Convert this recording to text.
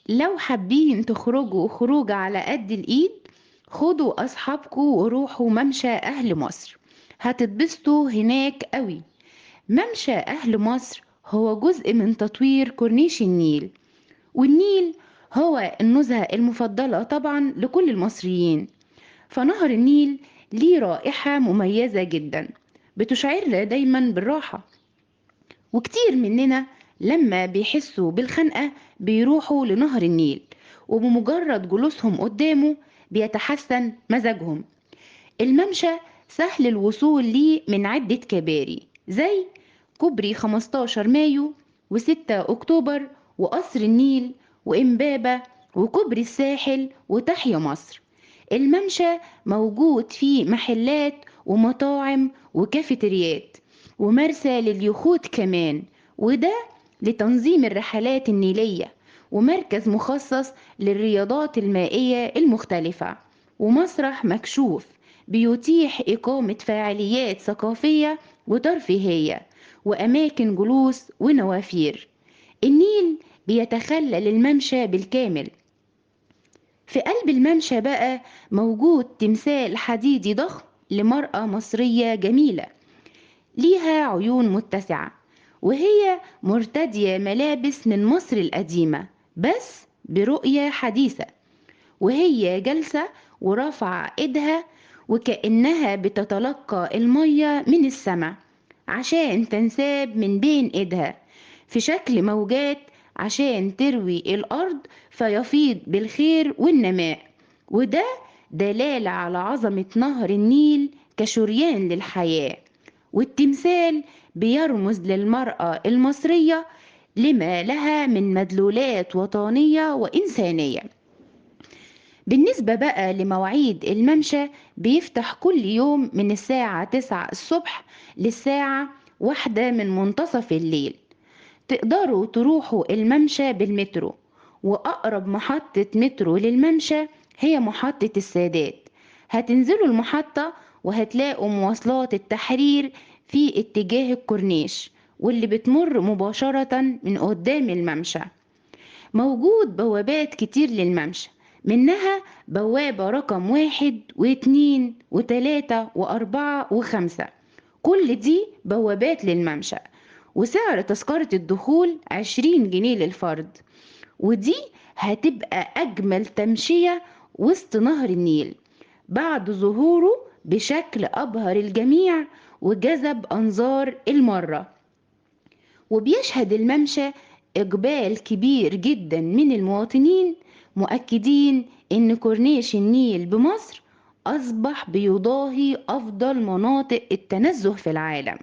لو حابين تخرجوا خروجة على قد الإيد، خدوا أصحابكوا وروحوا ممشى أهل مصر، هتتبسطوا هناك قوي. ممشى أهل مصر هو جزء من تطوير كورنيش النيل، والنيل هو النزهة المفضلة طبعا لكل المصريين. فنهر النيل ليه رائحة مميزة جدا بتشعرنا دايما بالراحة، وكتير مننا لما بيحسوا بالخنقة بيروحوا لنهر النيل، وبمجرد جلوسهم قدامه بيتحسن مزاجهم. الممشى سهل الوصول ليه من عدة كباري زي كوبري 15 مايو و6 أكتوبر وقصر النيل وإمبابة وكوبري الساحل وتحيا مصر. الممشى موجود فيه محلات ومطاعم وكافيتريات ومرسى لليخوت كمان، وده لتنظيم الرحلات النيلية، ومركز مخصص للرياضات المائية المختلفة، ومسرح مكشوف بيتيح إقامة فعاليات ثقافية وترفيهية، وأماكن جلوس ونوافير. النيل بيتخلل الممشى بالكامل. في قلب الممشى بقى موجود تمثال حديدي ضخم لمرأة مصرية جميلة ليها عيون متسعة، وهي مرتدية ملابس من مصر القديمة بس برؤية حديثة، وهي جالسة ورافعة ايدها وكأنها بتتلقى المية من السماء عشان تنساب من بين ايدها في شكل موجات عشان تروي الأرض فيفيض بالخير والنماء. وده دلالة على عظمة نهر النيل كشريان للحياة. والتمثال بيرمز للمرأة المصرية لما لها من مدلولات وطنية وإنسانية. بالنسبة بقى لمواعيد الممشى، بيفتح كل يوم من الساعة 9 الصبح للساعة 1 من منتصف الليل. تقدروا تروحوا الممشى بالمترو، وأقرب محطة مترو للممشى هي محطة السادات. هتنزلوا المحطة وهتلاقوا مواصلات التحرير في اتجاه الكورنيش، واللي بتمر مباشرة من قدام الممشى. موجود بوابات كتير للممشى، منها بوابة رقم 1 و2 و3 و4 و5. كل دي بوابات للممشى، وسعر تذكرة الدخول 20 جنيه للفرد. ودي هتبقى أجمل تمشية وسط نهر النيل بعد ظهوره بشكل أبهر الجميع وجذب أنظار المرة. وبيشهد الممشى إقبال كبير جدا من المواطنين، مؤكدين إن كورنيش النيل بمصر أصبح بيضاهي أفضل مناطق التنزه في العالم.